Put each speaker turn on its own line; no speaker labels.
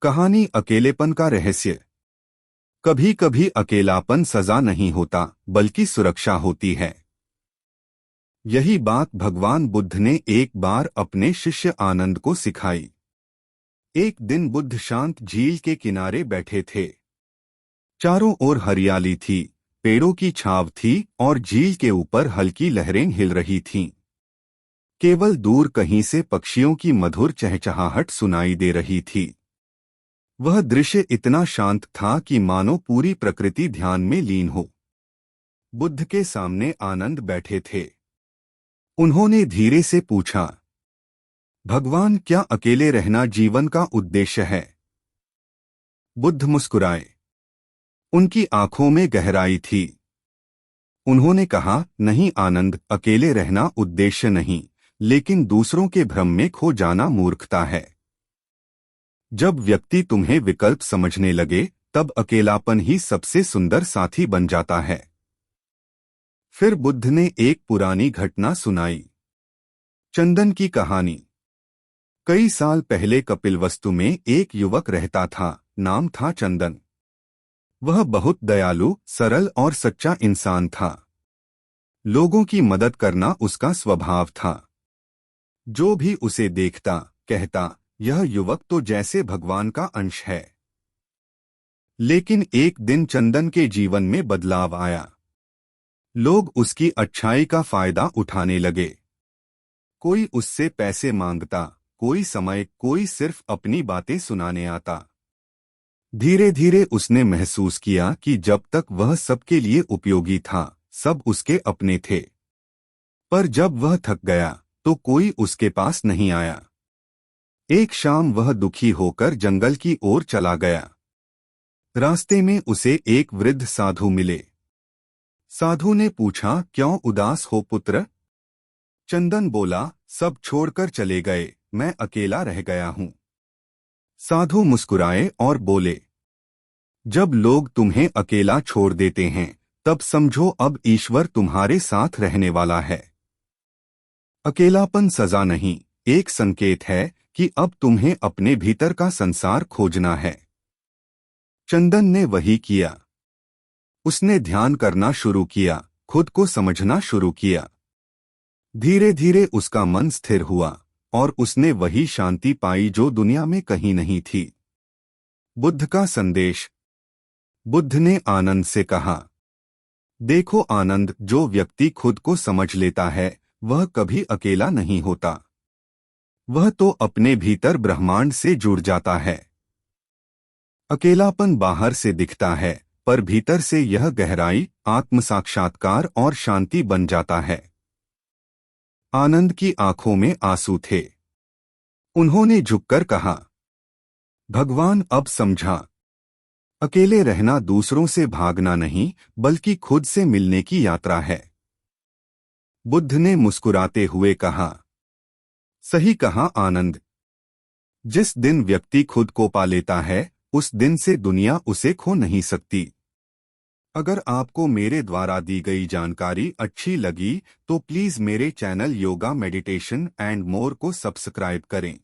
कहानी अकेलेपन का रहस्य। कभी कभी अकेलापन सजा नहीं होता बल्कि सुरक्षा होती है। यही बात भगवान बुद्ध ने एक बार अपने शिष्य आनंद को सिखाई। एक दिन बुद्ध शांत झील के किनारे बैठे थे। चारों ओर हरियाली थी, पेड़ों की छाव थी और झील के ऊपर हल्की लहरें हिल रही थीं। केवल दूर कहीं से पक्षियों की मधुर चहचहाहट सुनाई दे रही थी। वह दृश्य इतना शांत था कि मानो पूरी प्रकृति ध्यान में लीन हो। बुद्ध के सामने आनंद बैठे थे। उन्होंने धीरे से पूछा, भगवान, क्या अकेले रहना जीवन का उद्देश्य है? बुद्ध मुस्कुराए। उनकी आंखों में गहराई थी। उन्होंने कहा, नहीं आनंद, अकेले रहना उद्देश्य नहीं, लेकिन दूसरों के भ्रम में खो जाना मूर्खता है। जब व्यक्ति तुम्हें विकल्प समझने लगे, तब अकेलापन ही सबसे सुंदर साथी बन जाता है। फिर बुद्ध ने एक पुरानी घटना सुनाई। चंदन की कहानी। कई साल पहले कपिलवस्तु में एक युवक रहता था। नाम था चंदन। वह बहुत दयालु, सरल और सच्चा इंसान था। लोगों की मदद करना उसका स्वभाव था। जो भी उसे देखता कहता, यह युवक तो जैसे भगवान का अंश है। लेकिन एक दिन चंदन के जीवन में बदलाव आया। लोग उसकी अच्छाई का फायदा उठाने लगे। कोई उससे पैसे मांगता, कोई समय, कोई सिर्फ अपनी बातें सुनाने आता। धीरे धीरे उसने महसूस किया कि जब तक वह सबके लिए उपयोगी था, सब उसके अपने थे। पर जब वह थक गया, तो कोई उसके पास नहीं आया। एक शाम वह दुखी होकर जंगल की ओर चला गया। रास्ते में उसे एक वृद्ध साधु मिले। साधु ने पूछा, क्यों उदास हो पुत्र? चंदन बोला, सब छोड़कर चले गए, मैं अकेला रह गया हूं। साधु मुस्कुराए और बोले, जब लोग तुम्हें अकेला छोड़ देते हैं, तब समझो अब ईश्वर तुम्हारे साथ रहने वाला है। अकेलापन सजा नहीं, एक संकेत है कि अब तुम्हें अपने भीतर का संसार खोजना है। चंदन ने वही किया। उसने ध्यान करना शुरू किया, खुद को समझना शुरू किया। धीरे धीरे उसका मन स्थिर हुआ और उसने वही शांति पाई जो दुनिया में कहीं नहीं थी। बुद्ध का संदेश। बुद्ध ने आनंद से कहा, देखो आनंद, जो व्यक्ति खुद को समझ लेता है, वह कभी अकेला नहीं होता। वह तो अपने भीतर ब्रह्मांड से जुड़ जाता है। अकेलापन बाहर से दिखता है, पर भीतर से यह गहराई, आत्म साक्षात्कार और शांति बन जाता है। आनंद की आंखों में आंसू थे। उन्होंने झुककर कहा, भगवान, अब समझा। अकेले रहना दूसरों से भागना नहीं, बल्कि खुद से मिलने की यात्रा है। बुद्ध ने मुस्कुराते हुए कहा, सही कहा आनंद। जिस दिन व्यक्ति खुद को पा लेता है, उस दिन से दुनिया उसे खो नहीं सकती। अगर आपको मेरे द्वारा दी गई जानकारी अच्छी लगी, तो प्लीज मेरे channel yoga meditation and more को सब्सक्राइब करें।